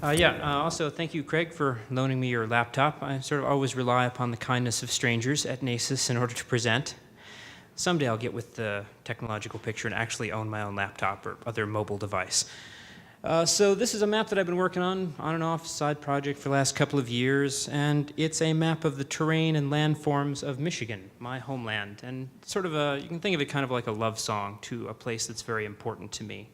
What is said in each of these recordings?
Also, thank you, Craig, for loaning me your laptop. I sort of always rely upon the kindness of strangers at NACIS in order to present. Someday I'll get with the technological picture and actually own my own laptop or other mobile device. So this is a map that I've been working on and off, side project for the last couple of years, and it's a map of the terrain and landforms of Michigan, my homeland, and sort of you can think of it kind of like a love song to a place that's very important to me.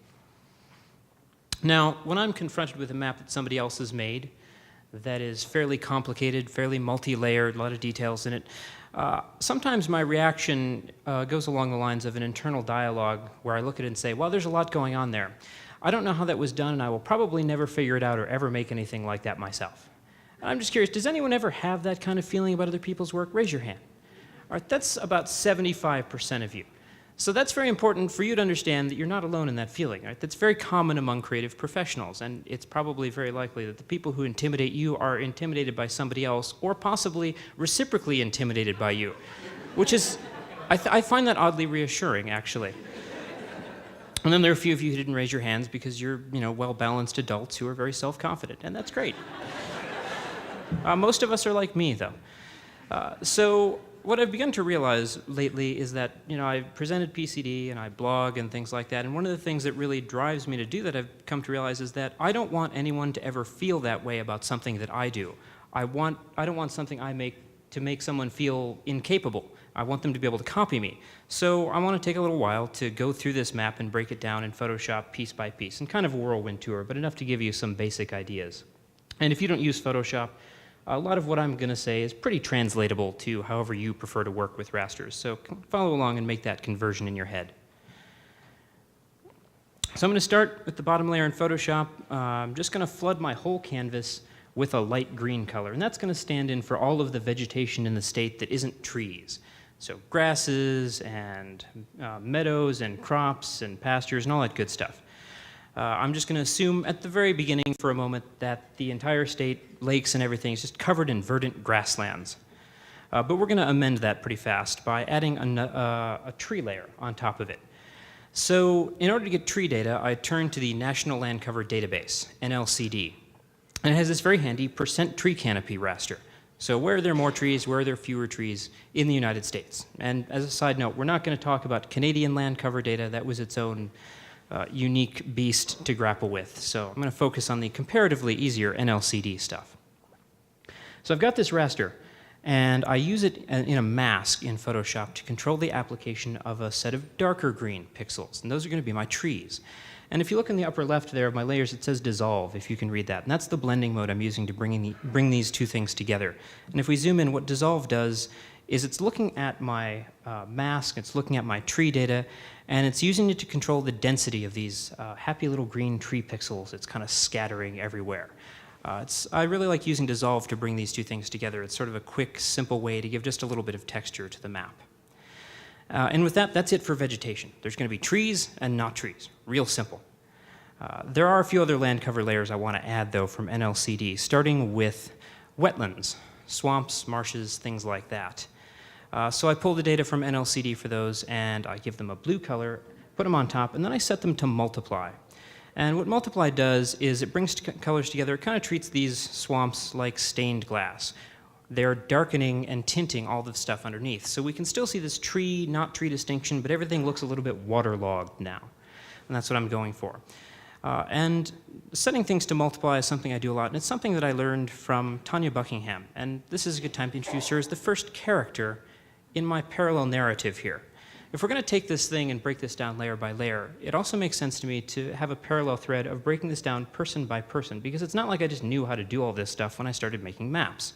Now, when I'm confronted with a map that somebody else has made that is fairly complicated, fairly multi-layered, a lot of details in it, sometimes my reaction goes along the lines of an internal dialogue where I look at it and say, well, there's a lot going on there. I don't know how that was done, and I will probably never figure it out or ever make anything like that myself. And I'm just curious, does anyone ever have that kind of feeling about other people's work? Raise your hand. All right, that's about 75% of you. So that's very important for you to understand that you're not alone in that feeling. Right? That's very common among creative professionals, and it's probably very likely that the people who intimidate you are intimidated by somebody else, or possibly reciprocally intimidated by you, which is, I find that oddly reassuring, actually. And then there are a few of you who didn't raise your hands because you're, well-balanced adults who are very self-confident, and that's great. Most of us are like me, though. So what I've begun to realize lately is that, I've presented PCD and I blog and things like that, and one of the things that really drives me to do that, I've come to realize, is that I don't want anyone to ever feel that way about something that I do. I don't want something I make to make someone feel incapable. I want them to be able to copy me. So I want to take a little while to go through this map and break it down in Photoshop piece by piece, and kind of a whirlwind tour, but enough to give you some basic ideas. And if you don't use Photoshop, a lot of what I'm going to say is pretty translatable to however you prefer to work with rasters. So follow along and make that conversion in your head. So I'm going to start with the bottom layer in Photoshop. I'm just going to flood my whole canvas with a light green color, and that's going to stand in for all of the vegetation in the state that isn't trees. So grasses and meadows and crops and pastures and all that good stuff. I'm just going to assume at the very beginning for a moment that the entire state, lakes and everything, is just covered in verdant grasslands. But we're going to amend that pretty fast by adding a tree layer on top of it. So in order to get tree data, I turned to the National Land Cover Database, NLCD. And it has this very handy % tree canopy raster. So where are there more trees, where are there fewer trees in the United States? And as a side note, we're not going to talk about Canadian land cover data. That was its own unique beast to grapple with. So I'm going to focus on the comparatively easier NLCD stuff. So I've got this raster, and I use it in a mask in Photoshop to control the application of a set of darker green pixels. And those are going to be my trees. And if you look in the upper left there of my layers, it says dissolve, if you can read that. And that's the blending mode I'm using to bring these two things together. And if we zoom in, what dissolve does is it's looking at my mask, it's looking at my tree data, and it's using it to control the density of these happy little green tree pixels. It's kind of scattering everywhere. I really like using dissolve to bring these two things together. It's sort of a quick, simple way to give just a little bit of texture to the map. And with that, that's it for vegetation. There's going to be trees and not trees. Real simple. There are a few other land cover layers I want to add, though, from NLCD, starting with wetlands, swamps, marshes, things like that. So I pull the data from NLCD for those, and I give them a blue color, put them on top, and then I set them to multiply. And what multiply does is it brings colors together. It kind of treats these swamps like stained glass. They're darkening and tinting all the stuff underneath. So we can still see this tree, not tree distinction, but everything looks a little bit waterlogged now. And that's what I'm going for. And setting things to multiply is something I do a lot, and it's something that I learned from Tanya Buckingham. And this is a good time to introduce her as the first character in my parallel narrative here. If we're going to take this thing and break this down layer by layer, it also makes sense to me to have a parallel thread of breaking this down person by person, because it's not like I just knew how to do all this stuff when I started making maps.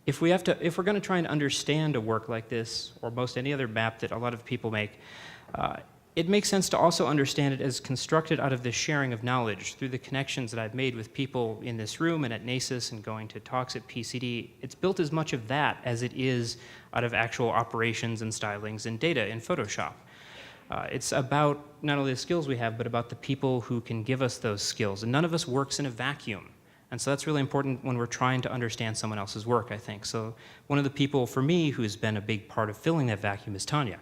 If we're going to try and understand a work like this, or most any other map that a lot of people make, it makes sense to also understand it as constructed out of this sharing of knowledge through the connections that I've made with people in this room and at NACIS and going to talks at PCD. It's built as much of that as it is out of actual operations and stylings and data in Photoshop. It's about not only the skills we have, but about the people who can give us those skills. And none of us works in a vacuum. And so that's really important when we're trying to understand someone else's work, I think. So one of the people, for me, who's been a big part of filling that vacuum is Tanya.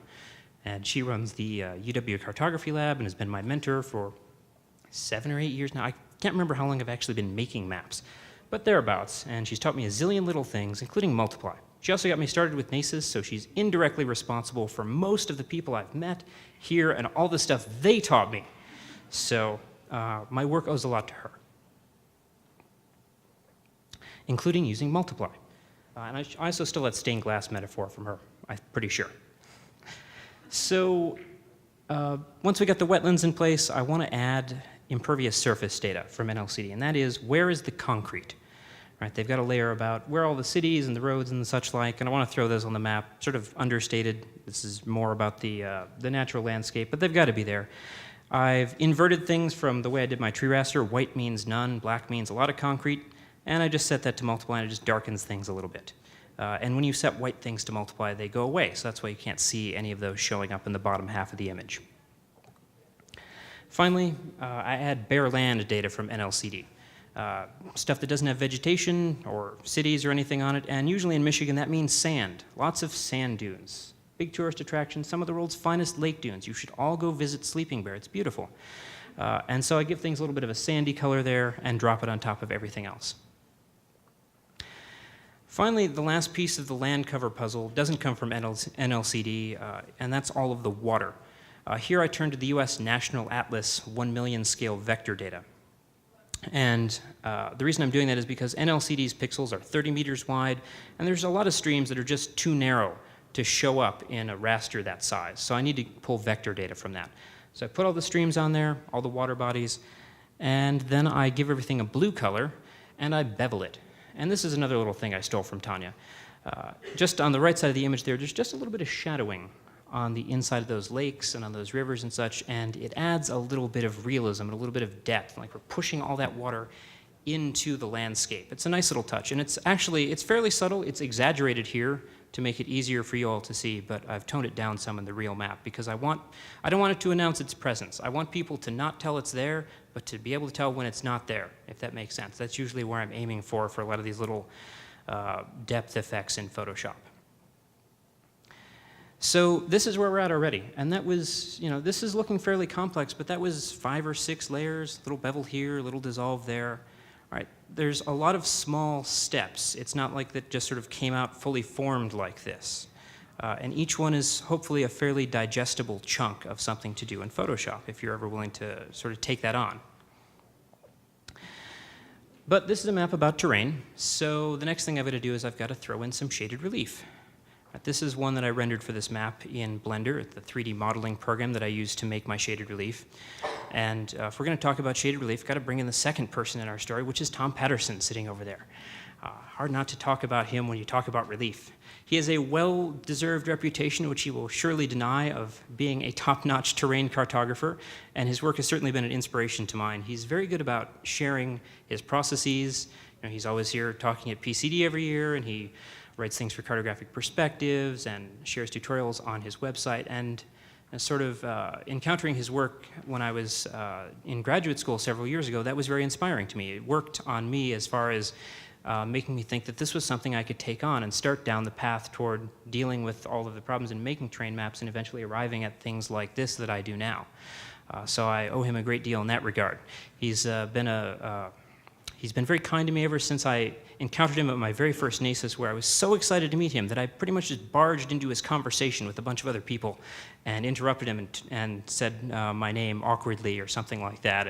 And she runs the UW Cartography Lab and has been my mentor for 7 or 8 years now. I can't remember how long I've actually been making maps, but thereabouts, and she's taught me a zillion little things, including multiply. She also got me started with NACIS, so she's indirectly responsible for most of the people I've met here and all the stuff they taught me. So my work owes a lot to her, including using multiply. And I also still have stained glass metaphor from her, I'm pretty sure. So once we got the wetlands in place, I want to add impervious surface data from NLCD, and that is, where is the concrete? Right, they've got a layer about where all the cities and the roads and the such like, and I want to throw those on the map, sort of understated. This is more about the natural landscape, but they've got to be there. I've inverted things from the way I did my tree raster. White means none, black means a lot of concrete, and I just set that to multiply, and it just darkens things a little bit. And when you set white things to multiply, they go away, so that's why you can't see any of those showing up in the bottom half of the image. Finally, I add bare land data from NLCD. Stuff that doesn't have vegetation or cities or anything on it, and usually in Michigan that means sand, lots of sand dunes. Big tourist attraction, some of the world's finest lake dunes. You should all go visit Sleeping Bear, it's beautiful. And so I give things a little bit of a sandy color there and drop it on top of everything else. Finally, the last piece of the land cover puzzle doesn't come from NLCD, and that's all of the water. Here I turn to the US National Atlas 1 million scale vector data. And the reason I'm doing that is because NLCD's pixels are 30 meters wide, and there's a lot of streams that are just too narrow to show up in a raster that size. So I need to pull vector data from that. So I put all the streams on there, all the water bodies, and then I give everything a blue color, and I bevel it. And this is another little thing I stole from Tanya. Just on the right side of the image there's just a little bit of shadowing on the inside of those lakes and on those rivers and such, and it adds a little bit of realism and a little bit of depth, like we're pushing all that water into the landscape. It's a nice little touch, and it's fairly subtle. It's exaggerated here to make it easier for you all to see, but I've toned it down some in the real map because I don't want it to announce its presence. I want people to not tell it's there, but to be able to tell when it's not there, if that makes sense. That's usually where I'm aiming for a lot of these little depth effects in Photoshop. So this is where we're at already, and that was, this is looking fairly complex, but that was 5 or 6 layers, little bevel here, little dissolve there. All right, there's a lot of small steps. It's not like that just sort of came out fully formed like this. And each one is hopefully a fairly digestible chunk of something to do in Photoshop, if you're ever willing to sort of take that on. But this is a map about terrain, so the next thing I've got to do is I've got to throw in some shaded relief. This is one that I rendered for this map in Blender, the 3D modeling program that I use to make my shaded relief. And if we're going to talk about shaded relief, got to bring in the second person in our story, which is Tom Patterson sitting over there. Hard not to talk about him when you talk about relief. He has a well-deserved reputation, which he will surely deny, of being a top-notch terrain cartographer, and his work has certainly been an inspiration to mine. He's very good about sharing his processes. He's always here talking at PCD every year, and he writes things for Cartographic Perspectives and shares tutorials on his website. And sort of encountering his work when I was in graduate school several years ago, that was very inspiring to me. It worked on me as far as making me think that this was something I could take on and start down the path toward dealing with all of the problems in making terrain maps and eventually arriving at things like this that I do now. So I owe him a great deal in that regard. He's been very kind to me ever since I encountered him at my very first NACIS, where I was so excited to meet him that I pretty much just barged into his conversation with a bunch of other people and interrupted him and said my name awkwardly or something like that.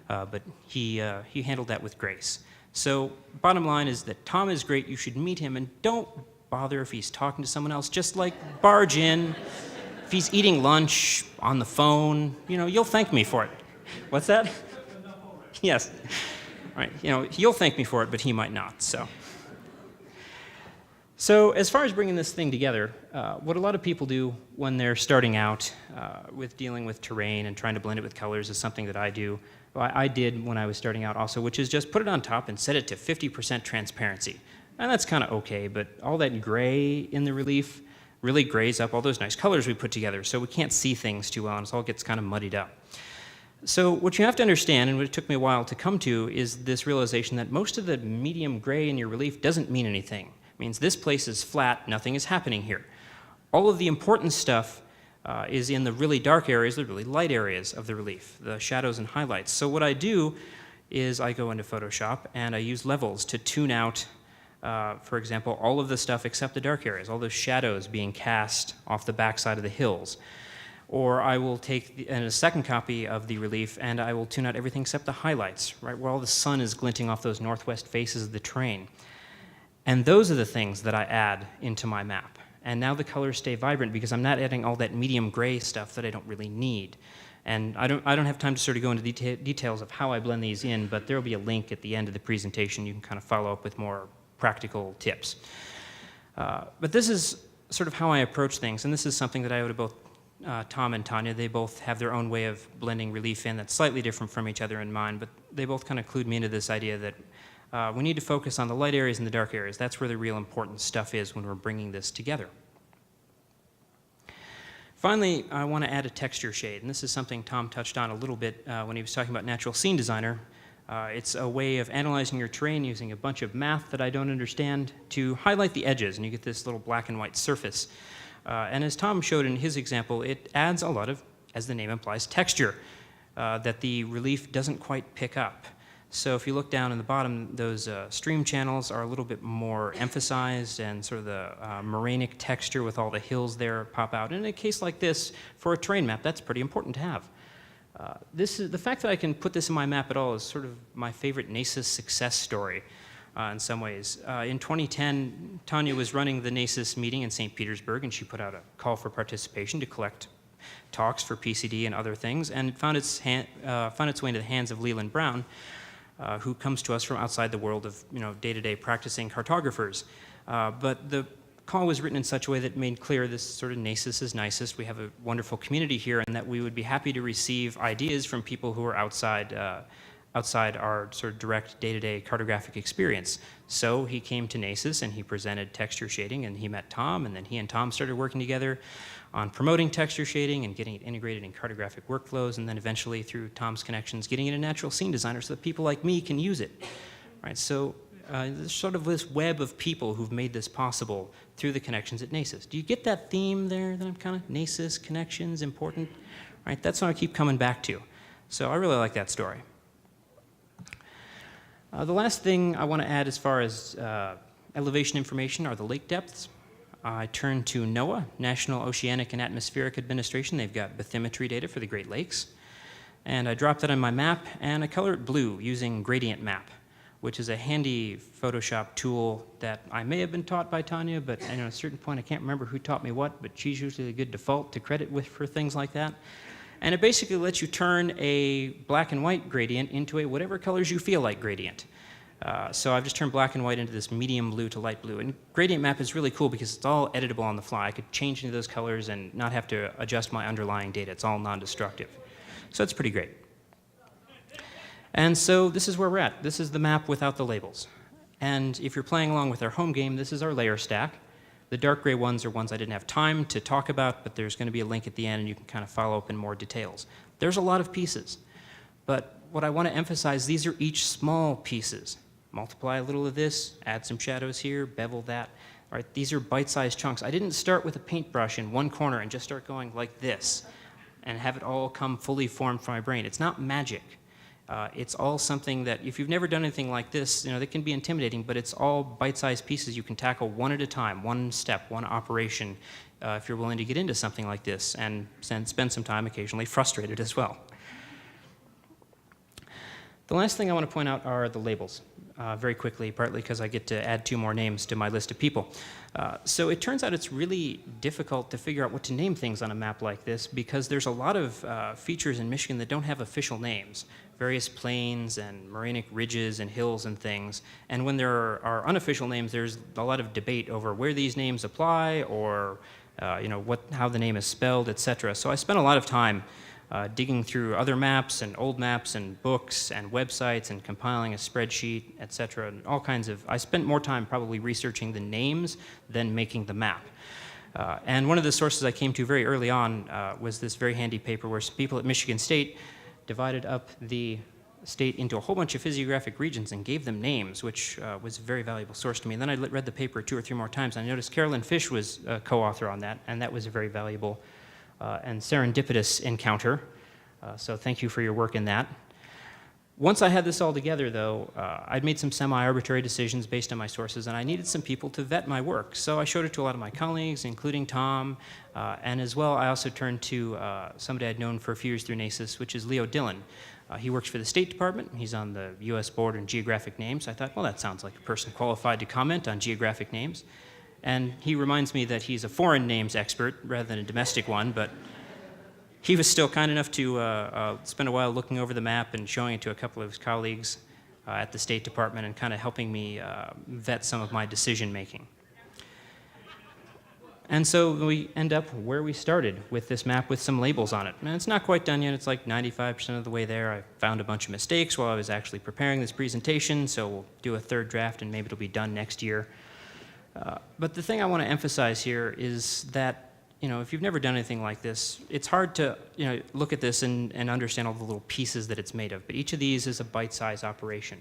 But he handled that with grace. So bottom line is that Tom is great. You should meet him, and don't bother if he's talking to someone else. Just barge in. If he's eating lunch on the phone, you'll thank me for it. What's that? Yes. Right, you'll thank me for it, but he might not. So as far as bringing this thing together, what a lot of people do when they're starting out with dealing with terrain and trying to blend it with colors is something that I do. Well, I did when I was starting out also, which is just put it on top and set it to 50% transparency. And that's kind of okay, but all that gray in the relief really grays up all those nice colors we put together, so we can't see things too well, and it all gets kind of muddied up. So what you have to understand, and what it took me a while to come to, is this realization that most of the medium gray in your relief doesn't mean anything. It means this place is flat, nothing is happening here. All of the important stuff is in the really dark areas, the really light areas of the relief, the shadows and highlights. So what I do is I go into Photoshop and I use levels to tune out, for example, all of the stuff except the dark areas, all those shadows being cast off the backside of the hills. Or I will take a second copy of the relief and I will tune out everything except the highlights, right, where all the sun is glinting off those northwest faces of the terrain. And those are the things that I add into my map. And now the colors stay vibrant because I'm not adding all that medium gray stuff that I don't really need. And I don't have time to sort of go into details of how I blend these in, but there will be a link at the end of the presentation. You can kind of follow up with more practical tips. But this is sort of how I approach things, and this is something that I owe to both Tom and Tanya. They both have their own way of blending relief in that's slightly different from each other and mine, but they both kind of clued me into this idea that we need to focus on the light areas and the dark areas. That's where the real important stuff is when we're bringing this together. Finally, I want to add a texture shade, and this is something Tom touched on a little bit when he was talking about Natural Scene Designer. It's a way of analyzing your terrain using a bunch of math that I don't understand to highlight the edges, and you get this little black and white surface. And as Tom showed in his example, it adds a lot of, as the name implies, texture that the relief doesn't quite pick up. So if you look down in the bottom, those stream channels are a little bit more emphasized, and sort of the morainic texture with all the hills there pop out. And in a case like this, for a terrain map, that's pretty important to have. The fact that I can put this in my map at all is sort of my favorite NACIS success story in some ways. In 2010, Tanya was running the NACIS meeting in St. Petersburg, and she put out a call for participation to collect talks for PCD and other things, and it found its way into the hands of Leland Brown, who comes to us from outside the world of day-to-day practicing cartographers. But the call was written in such a way that made clear this sort of NACIS is nicest. We have a wonderful community here, and that we would be happy to receive ideas from people who are outside our sort of direct day-to-day cartographic experience. So he came to NACIS and he presented texture shading, and he met Tom, and then he and Tom started working together on promoting texture shading and getting it integrated in cartographic workflows, and then eventually through Tom's connections getting it in Natural Scene Designer so that people like me can use it. Right? So there's sort of this web of people who've made this possible through the connections at NACIS. Do you get that theme there that I'm kind of NACIS, connections, important? Right? That's what I keep coming back to. So I really like that story. The last thing I want to add as far as elevation information are the lake depths. I turned to NOAA, National Oceanic and Atmospheric Administration. They've got bathymetry data for the Great Lakes. And I dropped that on my map, and I color it blue using Gradient Map, which is a handy Photoshop tool that I may have been taught by Tanya, but at a certain point I can't remember who taught me what, but she's usually a good default to credit with for things like that. And it basically lets you turn a black and white gradient into a whatever colors you feel like gradient. So I've just turned black and white into this medium blue to light blue. And Gradient Map is really cool because it's all editable on the fly. I could change into those colors and not have to adjust my underlying data. It's all non-destructive. So it's pretty great. And so this is where we're at. This is the map without the labels. And if you're playing along with our home game, this is our layer stack. The dark gray ones are ones I didn't have time to talk about, but there's going to be a link at the end and you can kind of follow up in more details. There's a lot of pieces. But what I want to emphasize, these are each small pieces. Multiply a little of this, add some shadows here, bevel that. All right, these are bite-sized chunks. I didn't start with a paintbrush in one corner and just start going like this and have it all come fully formed from my brain. It's not magic. It's all something that, if you've never done anything like this, that can be intimidating, but it's all bite-sized pieces you can tackle one at a time, one step, one operation, if you're willing to get into something like this and spend some time occasionally frustrated as well. The last thing I want to point out are the labels, very quickly, partly because I get to add 2 more names to my list of people. So it turns out it's really difficult to figure out what to name things on a map like this because there's a lot of features in Michigan that don't have official names, various plains and morainic ridges and hills and things. And when there are unofficial names, there's a lot of debate over where these names apply or how the name is spelled, etc. So I spent a lot of time digging through other maps and old maps and books and websites and compiling a spreadsheet, etc. And all kinds of, I spent more time probably researching the names than making the map. And one of the sources I came to very early on was this very handy paper where some people at Michigan State divided up the state into a whole bunch of physiographic regions and gave them names, which was a very valuable source to me. And then I read the paper 2 or 3 more times, and I noticed Carolyn Fish was a co-author on that, and that was a very valuable and serendipitous encounter. So thank you for your work in that. Once I had this all together, though, I'd made some semi-arbitrary decisions based on my sources, and I needed some people to vet my work. So I showed it to a lot of my colleagues, including Tom, and as well, I also turned to somebody I'd known for a few years through NACIS, which is Leo Dillon. He works for the State Department. He's on the U.S. Board on Geographic Names. I thought, well, that sounds like a person qualified to comment on geographic names. And he reminds me that he's a foreign names expert rather than a domestic one, but he was still kind enough to spend a while looking over the map and showing it to a couple of his colleagues at the State Department and kind of helping me vet some of my decision making. And so we end up where we started with this map with some labels on it. And it's not quite done yet. It's like 95% of the way there. I found a bunch of mistakes while I was actually preparing this presentation, so we'll do a third draft and maybe it'll be done next year. But the thing I want to emphasize here is that if you've never done anything like this, it's hard to look at this and understand all the little pieces that it's made of. But each of these is a bite-sized operation.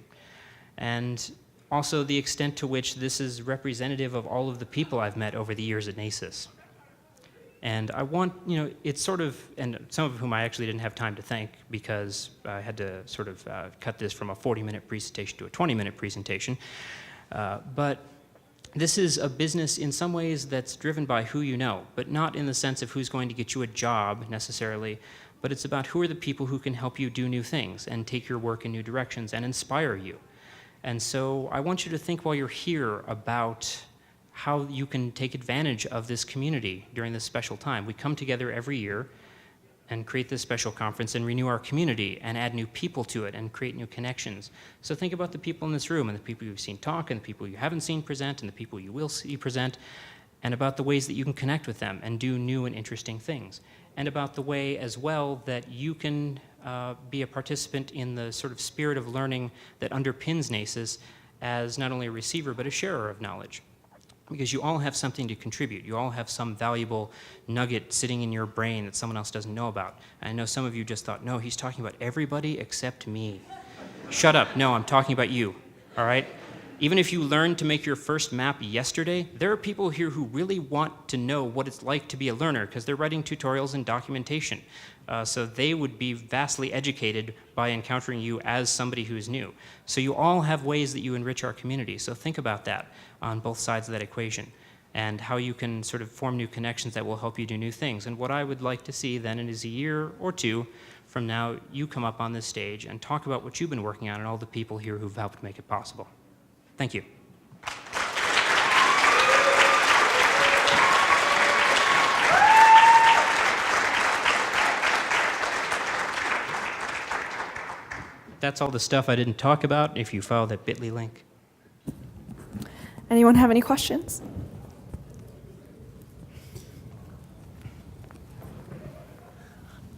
And also the extent to which this is representative of all of the people I've met over the years at NACIS. And I want, it's sort of, and some of whom I actually didn't have time to thank because I had to sort of cut this from a 40-minute presentation to a 20-minute presentation. But this is a business in some ways that's driven by who you know, but not in the sense of who's going to get you a job necessarily, but it's about who are the people who can help you do new things and take your work in new directions and inspire you. And so I want you to think while you're here about how you can take advantage of this community during this special time. We come together every year and create this special conference and renew our community and add new people to it and create new connections. So think about the people in this room and the people you've seen talk and the people you haven't seen present and the people you will see present, and about the ways that you can connect with them and do new and interesting things. And about the way as well that you can be a participant in the sort of spirit of learning that underpins NACIS as not only a receiver but a sharer of knowledge. Because you all have something to contribute. You all have some valuable nugget sitting in your brain that someone else doesn't know about. And I know some of you just thought, no, he's talking about everybody except me. Shut up. No, I'm talking about you, all right? Even if you learned to make your first map yesterday, there are people here who really want to know what it's like to be a learner because they're writing tutorials and documentation. So they would be vastly educated by encountering you as somebody who is new. So you all have ways that you enrich our community. So think about that on both sides of that equation and how you can sort of form new connections that will help you do new things. And what I would like to see then is a year or two from now, you come up on this stage and talk about what you've been working on and all the people here who've helped make it possible. Thank you. That's all the stuff I didn't talk about if you follow that bit.ly link. Anyone have any questions?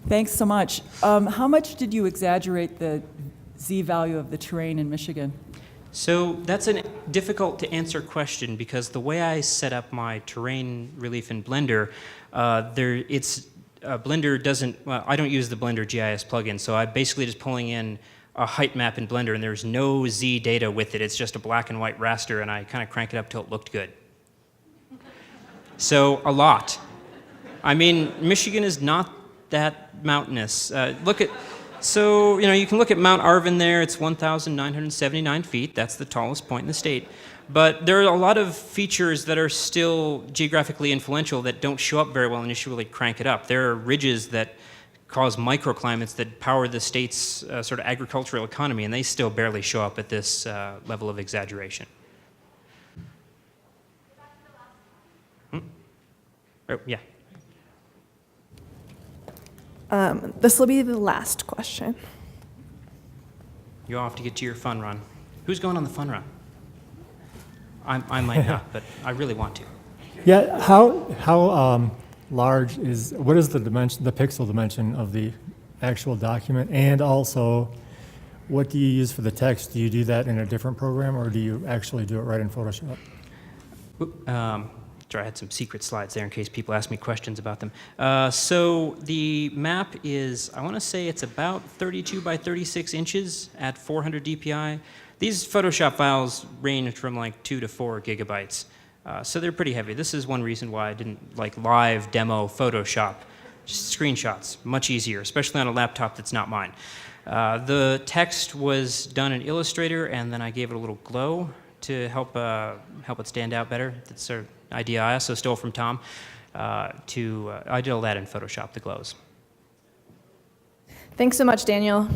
Thanks so much. How much did you exaggerate the z-value of the terrain in Michigan? So that's a difficult to answer question because the way I set up my terrain relief in Blender, Blender doesn't, well, I don't use the Blender GIS plugin, so I'm basically just pulling in a height map in Blender and there's no Z data with it. It's just a black and white raster and I kind of crank it up till it looked good. So a lot. I mean, Michigan is not that mountainous. So, you can look at Mount Arvin there. It's 1,979 feet. That's the tallest point in the state. But there are a lot of features that are still geographically influential that don't show up very well unless you really crank it up. There are ridges that cause microclimates that power the state's sort of agricultural economy, and they still barely show up at this level of exaggeration. Oh, yeah. This will be the last question. You all have to get to your fun run. Who's going on the fun run? I might not, but I really want to. Yeah, how large is, what is the dimension, the pixel dimension of the actual document? And also, what do you use for the text? Do you do that in a different program, or do you actually do it right in Photoshop? Sorry, I had some secret slides there in case people ask me questions about them. So the map is, I want to say it's about 32 by 36 inches at 400 DPI. These Photoshop files range from like 2 to 4 gigabytes. So they're pretty heavy. This is one reason why I didn't like live demo Photoshop. Just screenshots, much easier, especially on a laptop that's not mine. The text was done in Illustrator, and then I gave it a little glow to help it stand out better. That's an idea I also stole from Tom. I did all that in Photoshop, the glows. Thanks so much, Daniel.